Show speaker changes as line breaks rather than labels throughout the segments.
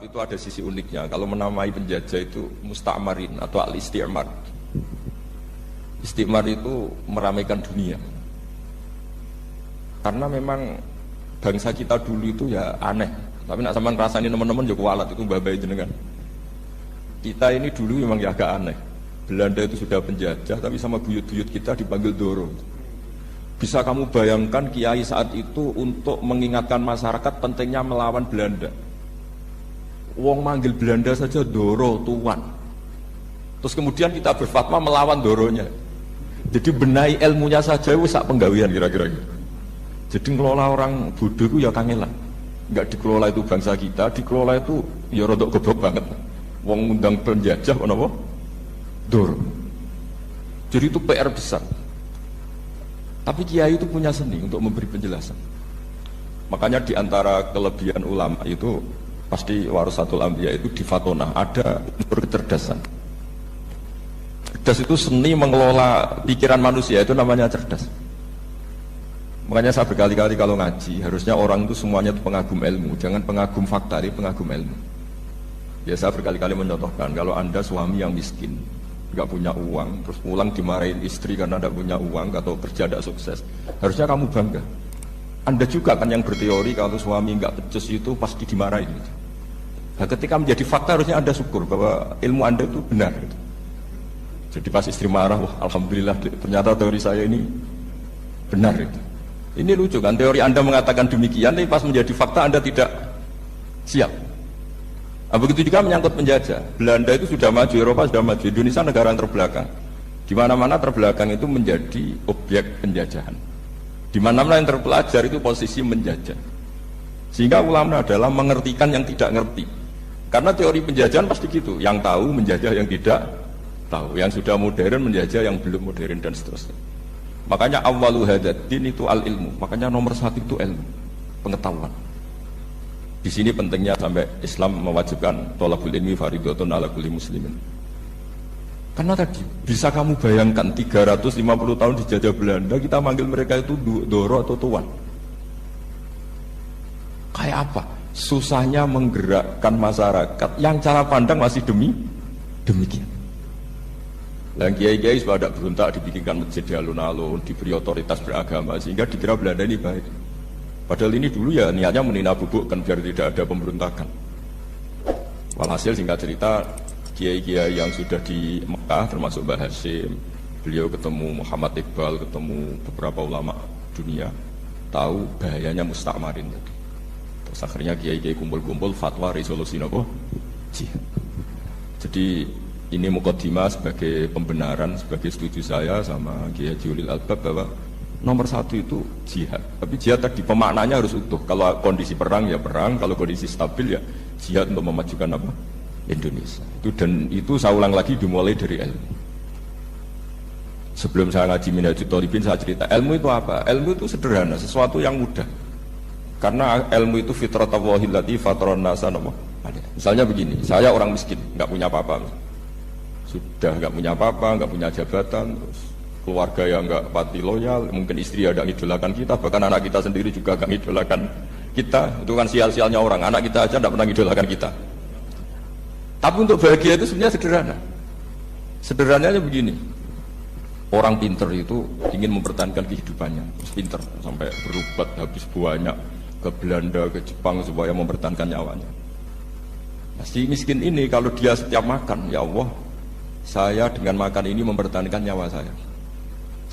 itu ada sisi uniknya. Kalau menamai penjajah itu musta'marin atau al-isti'mar. Isti'mar itu meramaikan dunia. Karena memang bangsa kita dulu itu ya aneh. Tapi nak sampean ngrasani teman-teman juga kualat itu babai jenengan. Kita ini dulu memang ya agak aneh. Belanda itu sudah penjajah tapi sama buyut-buyut kita dipanggil Doro. Bisa kamu bayangkan kiai saat itu untuk mengingatkan masyarakat pentingnya melawan Belanda. Wong manggil Belanda saja Doro, tuan. Terus kemudian kita berfatwa melawan Doronya. Jadi benahi ilmunya saja wis sak penggawean kira-kira gitu. Jadi ngelola orang bodoh itu ya kangelan. Enggak dikelola itu bangsa kita, dikelola itu ya rodok goblok banget. Wong ngundang penjajah apa? Doro. Jadi itu PR besar. Tapi kiai itu punya seni untuk memberi penjelasan. Makanya di antara kelebihan ulama itu pasti warasatul anbiya itu di fatona ada unsur kecerdasan. Cerdas itu seni mengelola pikiran manusia, itu namanya cerdas. Makanya saya berkali-kali kalau ngaji harusnya orang itu semuanya itu pengagum ilmu, jangan pengagum fakta, ini pengagum ilmu. Ya saya berkali-kali mencontohkan kalau Anda suami yang miskin, nggak punya uang, terus pulang dimarahin istri karena tidak punya uang atau kerja tidak sukses, harusnya kamu bangga. Anda juga kan yang berteori kalau suami nggak becus itu pasti dimarahin. Nah, ketika menjadi fakta harusnya Anda syukur bahwa ilmu Anda itu benar. Jadi pas istri marah, wah alhamdulillah ternyata teori saya ini benar. Ini lucu kan, teori Anda mengatakan demikian, tapi pas menjadi fakta Anda tidak siap. Nah, begitu juga menyangkut penjajah. Belanda itu sudah maju, Eropa sudah maju, Indonesia negara yang terbelakang. Di mana-mana terbelakang itu menjadi objek penjajahan. Di mana-mana yang terpelajar itu posisi menjajah. Sehingga ulama adalah mengertikan yang tidak ngerti. Karena teori penjajahan pasti gitu, yang tahu menjajah yang tidak tahu, yang sudah modern menjajah yang belum modern dan seterusnya. Makanya awwalu hadaddin itu al-ilmu. Makanya nomor satu itu ilmu, pengetahuan. Di sini pentingnya sampai Islam mewajibkan thalabul ilmi fardhatun ala kulli muslimin. Karena tadi bisa kamu bayangkan 350 tahun dijajah Belanda, kita manggil mereka itu Doro atau tuan. Kayak apa? Susahnya menggerakkan masyarakat yang cara pandang masih demikian. Dan kiai-kiai sudah ada berontak dibikinkan masjid di alun-alun, diberi otoritas beragama sehingga dikira Belanda ini baik. Padahal ini dulu ya niatnya menina bubukkan biar tidak ada pemberontakan. Walhasil singkat cerita, kiai-kiai yang sudah di Mekah termasuk Mbah Hasyim, beliau ketemu Muhammad Iqbal, ketemu beberapa ulama dunia, tahu bahayanya musta'marin. Terus akhirnya kiai-kiai kumpul-kumpul fatwa resolusi nopo jihad. Jadi ini mukaddimah sebagai pembenaran, sebagai setuju saya sama Kiai Haji Ulil Albab bahwa nomor satu itu jihad. Tapi jihad tadi pemaknanya harus utuh. Kalau kondisi perang ya perang, kalau kondisi stabil ya jihad untuk memajukan apa? Indonesia. Itu saya ulang lagi dimulai dari ilmu. Sebelum saya ngaji Minhajul Thalibin saya cerita ilmu itu apa? Ilmu itu sederhana, sesuatu yang mudah. Karena ilmu itu fitratallahi allati fataran nasa. Misalnya begini, saya orang miskin, nggak punya apa-apa. Sudah nggak punya apa-apa, nggak punya jabatan, terus keluarga yang nggak pati loyal, mungkin istri ada ngidolakan kita, bahkan anak kita sendiri juga nggak ngidolakan kita. Itu kan sial-sialnya orang, anak kita aja nggak pernah ngidolakan kita. Tapi untuk bahagia itu sebenarnya sederhana. Sederhananya begini, orang pinter itu ingin mempertahankan kehidupannya, terus pinter sampai berobat habis banyak ke Belanda, ke Jepang supaya mempertahankan nyawanya. Nah, si miskin ini kalau dia setiap makan, ya Allah, saya dengan makan ini mempertahankan nyawa saya.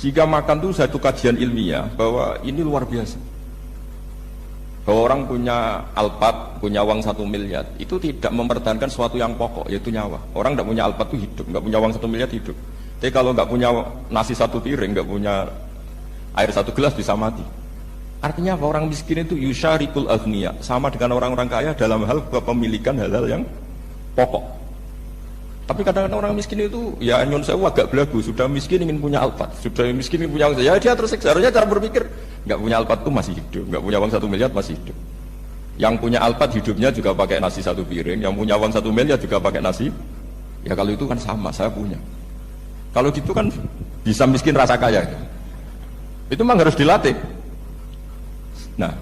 Jika makan itu satu kajian ilmiah bahwa ini luar biasa. Bahwa orang punya Alphard, punya uang 1 miliar, itu tidak mempertahankan sesuatu yang pokok, yaitu nyawa. Orang tidak punya Alphard itu hidup, nggak punya uang 1 miliar hidup. Tapi kalau nggak punya nasi 1 piring, nggak punya air 1 gelas bisa mati. Artinya apa? Orang miskin itu yusyarikul aghniya, sama dengan orang-orang kaya dalam hal kepemilikan hal-hal yang pokok. Tapi kadang-kadang orang miskin itu ya nyon sewu agak belagu, sudah miskin ingin punya Alphard, sudah miskin ingin punya uang, ya dia tersiksa. Harusnya cara berpikir nggak punya Alphard itu masih hidup, nggak punya uang 1 miliar masih hidup. Yang punya Alphard hidupnya juga pakai nasi 1 piring, yang punya uang 1 miliar juga pakai nasi. Ya kalau itu kan sama, saya punya. Kalau gitu kan bisa miskin rasa kaya. Itu memang harus dilatih. Nah,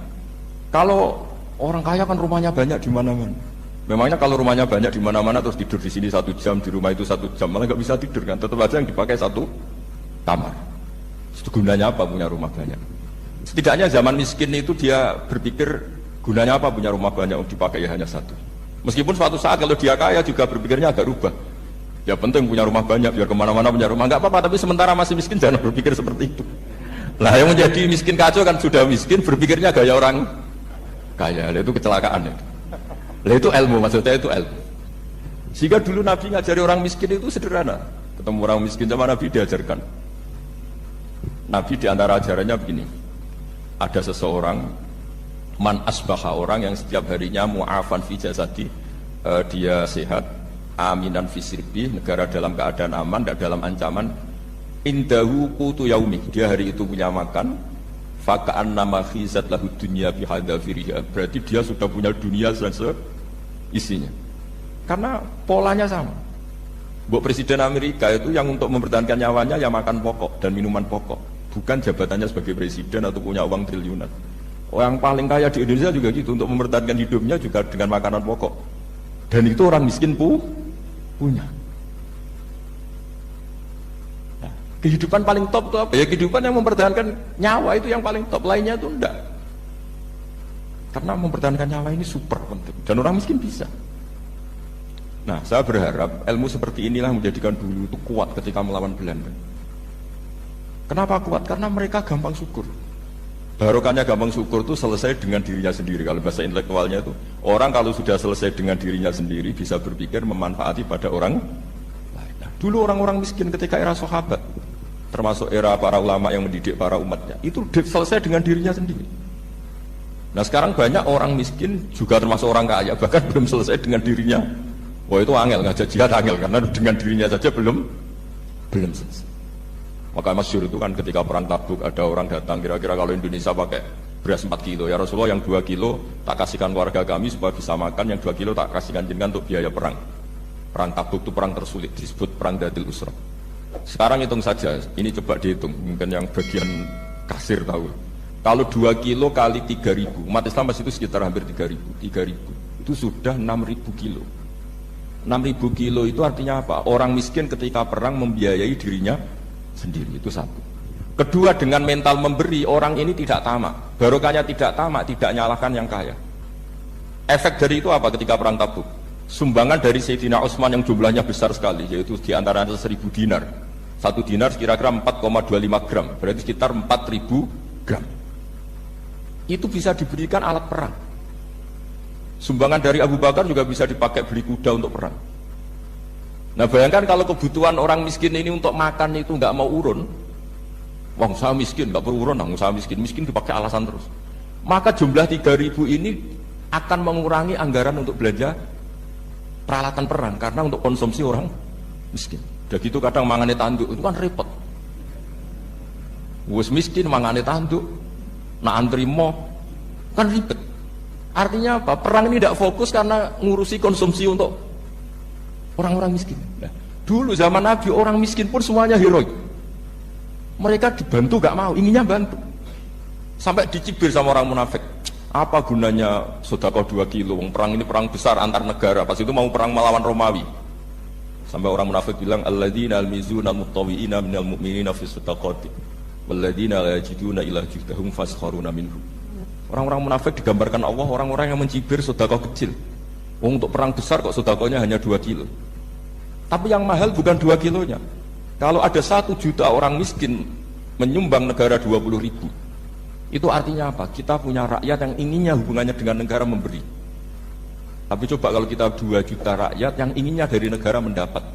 kalau orang kaya kan rumahnya banyak di mana-mana. Memangnya kalau rumahnya banyak di mana-mana terus tidur di sini 1 jam, di rumah itu 1 jam, malah nggak bisa tidur kan? Tetap aja yang dipakai 1 kamar. Itu gunanya apa punya rumah banyak? Setidaknya zaman miskin itu dia berpikir gunanya apa punya rumah banyak dipakai hanya 1. Meskipun suatu saat kalau dia kaya juga berpikirnya agak rubah. Ya penting punya rumah banyak biar kemana-mana punya rumah nggak apa-apa. Tapi sementara masih miskin jangan berpikir seperti itu. Nah yang menjadi miskin kacau kan sudah miskin berpikirnya gaya orang kaya. Itu kecelakaan itu. Lah itu ilmu, maksudnya itu ilmu. Sehingga dulu Nabi ngajari orang miskin itu sederhana. Ketemu orang miskin sama Nabi diajarkan. Nabi diantara ajarannya begini. Ada seseorang man asbaha, orang yang setiap harinya mu'afan fi jasadi, dia sehat, aminan fi sirbi, negara dalam keadaan aman, tidak dalam ancaman. Indahu qutu yaumi, dia hari itu punya makan. Faka'an nama khizat lahu dunya bihadzafiriha, berarti dia sudah punya dunia isinya. Karena polanya sama. Buat Presiden Amerika itu yang untuk mempertahankan nyawanya ya makan pokok dan minuman pokok, bukan jabatannya sebagai presiden atau punya uang triliunan. Orang paling kaya di Indonesia juga gitu, untuk mempertahankan hidupnya juga dengan makanan pokok. Dan itu orang miskin punya. Kehidupan paling top itu apa? Ya kehidupan yang mempertahankan nyawa itu yang paling top, lainnya itu enggak. Karena mempertahankan nyawa ini super penting dan orang miskin bisa. Nah, saya berharap ilmu seperti inilah menjadikan dulu itu kuat ketika melawan Belanda. Kenapa kuat? Karena mereka gampang syukur. Barokahnya gampang syukur itu selesai dengan dirinya sendiri. Kalau bahasa intelektualnya itu, orang kalau sudah selesai dengan dirinya sendiri bisa berpikir memanfaati pada orang lain. Nah, dulu orang-orang miskin ketika era sahabat, termasuk era para ulama yang mendidik para umatnya, itu selesai dengan dirinya sendiri. Nah sekarang banyak orang miskin juga termasuk orang kaya, bahkan belum selesai dengan dirinya. Wah itu angel, ngajak jihad angel, karena dengan dirinya saja belum selesai. Maka masyhur itu kan ketika perang Tabuk, ada orang datang, kira-kira kalau Indonesia pakai beras 4 kilo, ya Rasulullah yang 2 kilo tak kasihkan keluarga kami supaya bisa makan, yang 2 kilo tak kasihkan jenengan untuk biaya perang. Perang Tabuk itu perang tersulit, disebut perang Dzil Usra. Sekarang hitung saja, ini coba dihitung, mungkin yang bagian kasir tahu. Kalau 2 kilo kali 3.000, umat Islam masih itu sekitar hampir 3.000, itu sudah 6.000 kilo. 6.000 kilo itu artinya apa? Orang miskin ketika perang membiayai dirinya sendiri, itu satu. Kedua, dengan mental memberi, orang ini tidak tamak. Barokahnya tidak tamak, tidak nyalahkan yang kaya. Efek dari itu apa ketika perang Tabuk? Sumbangan dari Sayyidina Utsman yang jumlahnya besar sekali, yaitu di antara 1.000 dinar. 1 dinar kira-kira 4,25 gram, berarti sekitar 4.000 gram. Itu bisa diberikan alat perang. Sumbangan dari Abu Bakar juga bisa dipakai beli kuda untuk perang. Nah bayangkan kalau kebutuhan orang miskin ini untuk makan itu nggak mau urun. Wong saya miskin, nggak perlu urun, wong saya miskin dipakai alasan terus. Maka jumlah 3.000 ini akan mengurangi anggaran untuk belanja peralatan perang, karena untuk konsumsi orang miskin. Udah gitu kadang mangane tanduk, itu kan repot. Wes miskin mangane tanduk, nak antri mo, kan ribet. Artinya apa? Perang ini tidak fokus karena ngurusi konsumsi untuk orang-orang miskin. Nah, dulu zaman Nabi orang miskin pun semuanya heroik. Mereka dibantu gak mau, inginnya bantu. Sampai dicibir sama orang munafik. Apa gunanya sedekah 2 kilo? Perang ini perang besar antar negara. Pas itu mau perang melawan Romawi. Sampai orang munafik bilang, alladzina almizuna almuttawi'ina minal mu'minina fi shadaqati walladzina la yajiduna illa juhdahum faskharuna minhum. Orang-orang munafik digambarkan Allah orang-orang yang mencibir sedekah kecil. Untuk perang besar kok sedekahnya hanya 2 kilo. Tapi yang mahal bukan 2 kilonya. Kalau ada 1 juta orang miskin menyumbang negara 20.000, itu artinya apa? Kita punya rakyat yang inginnya hubungannya dengan negara memberi. Tapi coba kalau kita 2 juta rakyat yang inginnya dari negara mendapat,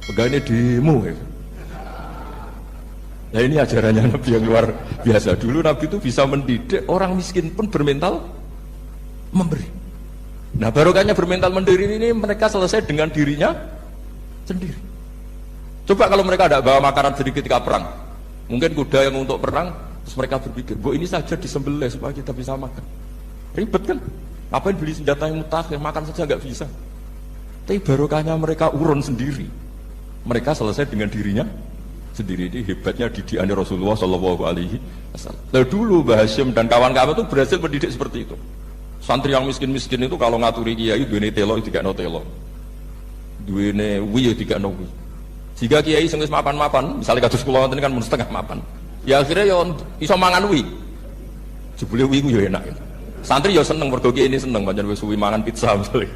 pegawainya demo ya. Nah ini ajarannya Nabi yang luar biasa. Dulu Nabi itu bisa mendidik orang miskin pun bermental memberi. Nah barokahnya bermental mandiri ini mereka selesai dengan dirinya sendiri. Coba kalau mereka tidak bawa makanan sedikit ketika perang, mungkin kuda yang untuk perang, terus mereka berpikir, ini saja disembelih supaya kita bisa makan. Ribet kan? Ngapain beli senjata yang mutakhir, makan saja nggak bisa. Tapi barokahnya mereka urun sendiri. Mereka selesai dengan dirinya sendiri. Ini hebatnya didikan Rasulullah Shallallahu Alaihi Wasallam. Lalu dulu Mbah Hashim dan kawan-kawan itu berhasil mendidik seperti itu. Santri yang miskin-miskin itu kalau ngaturi kiai duwene telo dikekno telo. Duwene wi dikekno wi. Jika kiai sing wis mapan-mapan, misalnya kados kula ngoten kan mun setengah mapan. Ya akhirnya ya iso mangan wi. Jebule wi ku ya enak. Santri ya seneng mergo kiai ini seneng pancen wis suwi mangan pizza misalnya.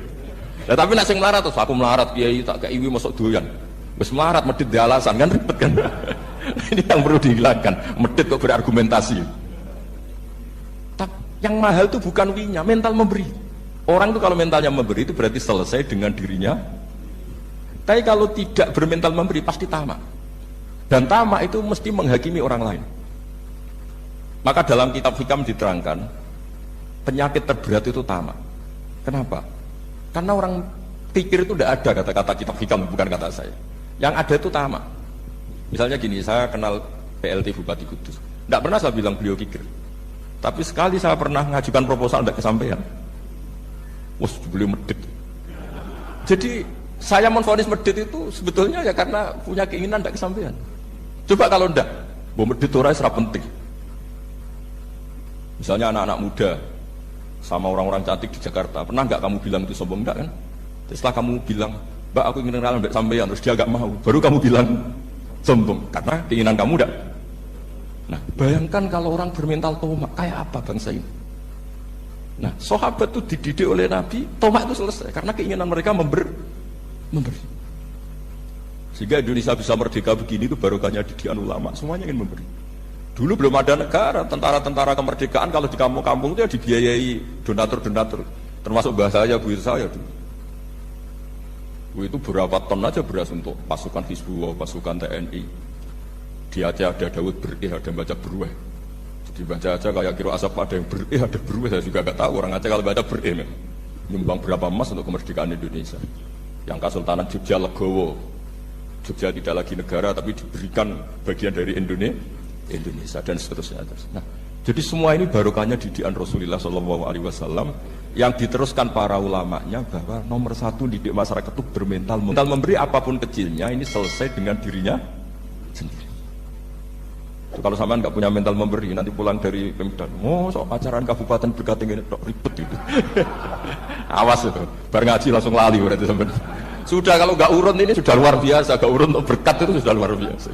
Lah tapi nek sing melarat terus aku melarat kiai tak kei wi mosok doyan. Wis melarat medhit di alasan kan ribet kan. Ini yang perlu dihilangkan. Medhit kok berargumentasi. Yang mahal itu bukan winya, mental memberi. Orang itu kalau mentalnya memberi itu berarti selesai dengan dirinya. Tapi kalau tidak bermental memberi pasti tamak. Dan tamak itu mesti menghakimi orang lain. Maka dalam kitab hikam diterangkan penyakit terberat itu tamak. Kenapa? Karena orang pikir itu tidak ada kata-kata kitab hikam, bukan kata saya. Yang ada itu tamak. Misalnya gini, saya kenal PLT Bupati Kudus. Tidak pernah saya bilang beliau kikir. Tapi sekali saya pernah mengajukan proposal tidak kesampaian. Wah, beliau medit. Jadi saya menvonis medit itu sebetulnya ya karena punya keinginan tidak kesampaian. Coba kalau tidak, medit orang serap penting. Misalnya anak-anak muda sama orang-orang cantik di Jakarta, pernah nggak kamu bilang itu sombong? Enggak kan? Setelah kamu bilang, Mbak aku ingin kenalan mbak sampean, terus dia nggak mau, baru kamu bilang sombong karena keinginan kamu enggak. Nah, bayangkan kalau orang bermental tomak, kayak apa bangsa ini? Nah, sahabat itu dididik oleh Nabi, tomak itu selesai, karena keinginan mereka memberi. Sehingga Indonesia bisa merdeka begini itu barokahnya didikan ulama, semuanya ingin memberi. Dulu belum ada negara, tentara-tentara kemerdekaan kalau di kampung-kampung itu ya dibiayai donatur-donatur, termasuk bahasa saya, Bu saya dulu. Itu berapa ton aja beras untuk pasukan Hizbullah, pasukan TNI. Di Aceh ada Daud berih, ada baca berueh. Jadi baca aja kayak kira asap ada yang berih, ada berueh. Saya juga gak tahu orang Aceh kalau baca berih nyumbang berapa emas untuk kemerdekaan Indonesia. Yang Kesultanan Jogja Legowo, Jogja tidak lagi negara tapi diberikan bagian dari Indonesia dan seterusnya. Nah, jadi semua ini barokahnya didikan Rasulullah SAW yang diteruskan para ulamanya bahwa nomor satu didik masyarakat itu bermental memberi apapun kecilnya ini selesai dengan dirinya sendiri. Kalau sampean nggak punya mental memberi, nanti pulang dari Pemda, sok pacaran kabupaten berkating ini ribet itu. Awas itu, bar ngaji langsung lali berarti sampean. Sudah kalau nggak urun ini sudah luar biasa, nggak urun untuk berkat itu sudah luar biasa.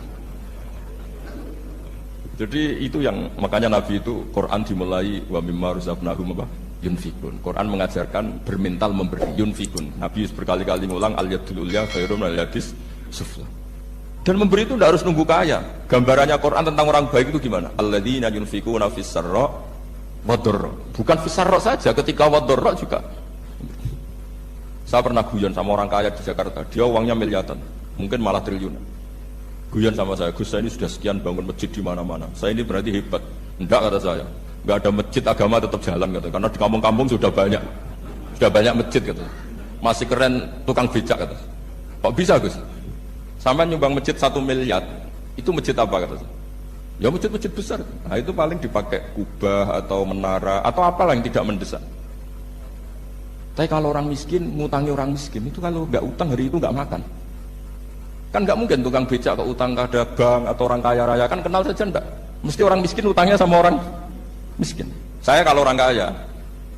Jadi itu yang makanya Nabi itu Quran dimulai wa mimma razaqnahum yunfikun. Quran mengajarkan bermental memberi yunfikun. Nabi berkali-kali ngulang al yadul ulya khairum al yadis sufla. Dan memberi itu tidak harus nunggu kaya. Gambarannya Quran tentang orang baik itu gimana? Alladzina yunfikuna fis sarra wad dharra. Bukan fis sarra saja, ketika wad dharra juga. Saya pernah guyon sama orang kaya di Jakarta. Dia uangnya miliaran, mungkin malah triliunan. Guyon sama saya, Gus saya ini sudah sekian bangun masjid di mana-mana. Saya ini berarti hebat. Enggak kata saya. Enggak ada masjid agama tetap jalan kata. Karena di kampung-kampung sudah banyak masjid kata. Masih keren tukang becak kata. Kok bisa Gus? Sampai nyumbang masjid 1 miliar, itu masjid apa kata saya? Ya masjid-masjid besar. Nah itu paling dipakai kubah atau menara atau apalah yang tidak mendesak. Tapi kalau orang miskin, ngutangi orang miskin itu kalau nggak utang hari itu nggak makan. Kan nggak mungkin tukang becak ke utang ke bank atau orang kaya raya kan kenal saja enggak. Mesti orang miskin utangnya sama orang miskin. Saya kalau orang kaya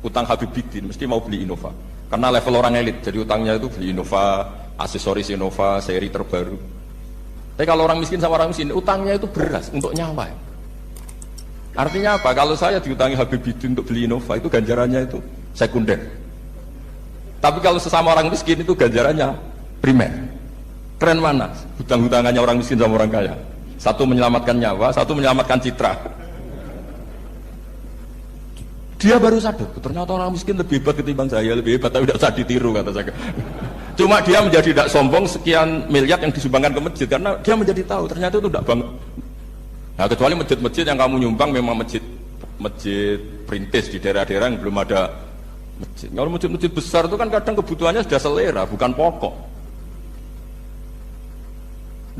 utang Habib Bidin mesti mau beli Innova. Karena level orang elit, jadi utangnya itu beli Innova, aksesoris Innova, seri terbaru. Tapi kalau orang miskin sama orang miskin, utangnya itu beras untuk nyawa. Artinya apa? Kalau saya diutangi Habib Bidin untuk beli Innova, itu ganjarannya itu sekunder. Tapi kalau sesama orang miskin itu ganjarannya primer. Keren mana? Hutang-hutangannya orang miskin sama orang kaya. Satu menyelamatkan nyawa, satu menyelamatkan citra. Dia baru sadar, ternyata orang miskin lebih hebat ketimbang saya, lebih hebat tapi tidak usah ditiru kata saya. Cuma dia menjadi tidak sombong sekian miliar yang disumbangkan ke masjid karena dia menjadi tahu ternyata itu tidak banget. Nah kecuali masjid-masjid yang kamu nyumbang memang masjid perintis di daerah-daerah yang belum ada masjid. Kalau masjid-masjid besar itu kan kadang kebutuhannya sudah selera, bukan pokok.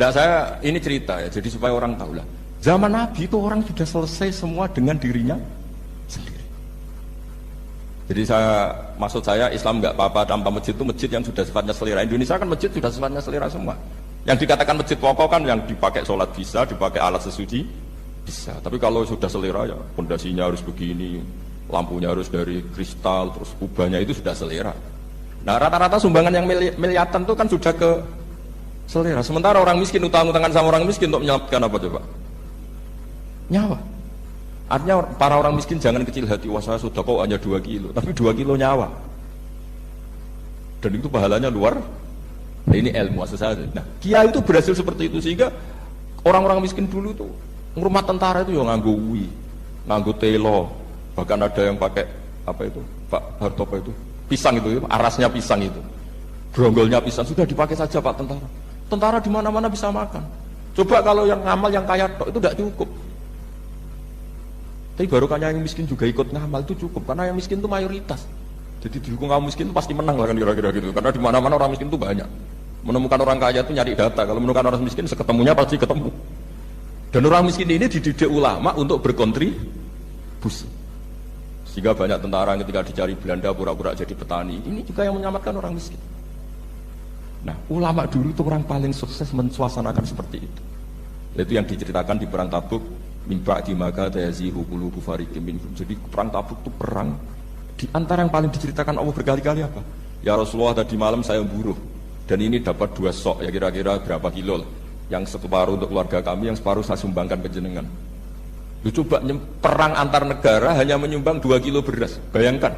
Nah saya ini cerita ya, jadi supaya orang tahu lah. Zaman Nabi itu orang sudah selesai semua dengan dirinya sendiri. Jadi maksud saya Islam nggak apa-apa tanpa masjid itu masjid yang sudah sifatnya selera. Indonesia kan masjid sudah sifatnya selera semua. Yang dikatakan masjid pokok kan yang dipakai sholat bisa, dipakai alat sesuci bisa. Tapi kalau sudah selera ya pondasinya harus begini, lampunya harus dari kristal, terus kubahnya itu sudah selera. Nah rata-rata sumbangan yang miliatan itu kan sudah ke selera. Sementara orang miskin utang-utangan sama orang miskin untuk menyelamatkan apa coba? Nyawa. Artinya para orang miskin jangan kecil hati, wah saya sudah kok hanya 2 kilo, tapi 2 kilo nyawa. Dan itu pahalanya luar. Nah, ini ilmu asal. Nah, Kiai itu berhasil seperti itu sehingga orang-orang miskin dulu tuh ngurmat tentara itu ya nganggo ui, nganggo telo, bahkan ada yang pakai apa itu, Pak Hartopo itu, pisang itu, arasnya pisang itu, gronggolnya pisang sudah dipakai saja Pak tentara. Tentara di mana-mana bisa makan. Coba kalau yang ngamal yang kaya tok itu tidak cukup. Tapi barokahnya yang miskin juga ikut ngamal itu cukup karena yang miskin itu mayoritas. Jadi didukung kaum miskin itu pasti menang lah kan kira-kira gitu. Karena di mana-mana orang miskin itu banyak. Menemukan orang kaya itu nyari data. Kalau menemukan orang miskin seketemunya pasti ketemu. Dan orang miskin ini dididik ulama untuk berkontribusi. Sehingga banyak tentara yang ketika dicari Belanda pura-pura jadi petani. Ini juga yang menyelamatkan orang miskin. Nah, ulama dulu itu orang paling sukses mensuasanakan seperti itu. Itu yang diceritakan di perang Tabuk. Mimpa di maga tayazihu qulubu fariqin minhum. Jadi perang Tabuk itu perang di antara yang paling diceritakan Allah berkali-kali apa? Ya Rasulullah tadi malam saya buruh dan ini dapat 2 sok ya kira-kira berapa kilo lah. Yang separuh untuk keluarga kami, yang separuh saya sumbangkan ke jenengan. Lu coba perang antar negara hanya menyumbang 2 kilo beras. Bayangkan.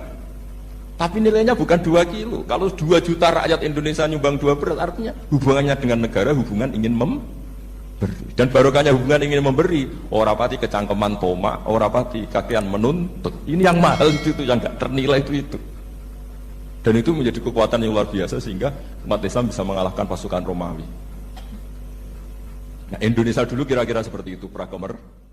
Tapi nilainya bukan 2 kilo. Kalau 2 juta rakyat Indonesia nyumbang 2 beras, artinya hubungannya dengan negara hubungan ingin memberi. Dan barokahnya hubungan ingin memberi, ora pati kecangkeman toma, ora pati kakean menuntut. Ini yang mahal itu yang enggak ternilai itu. Dan itu menjadi kekuatan yang luar biasa sehingga umat Islam bisa mengalahkan pasukan Romawi. Nah, Indonesia dulu kira-kira seperti itu, pra-kemerdekaan.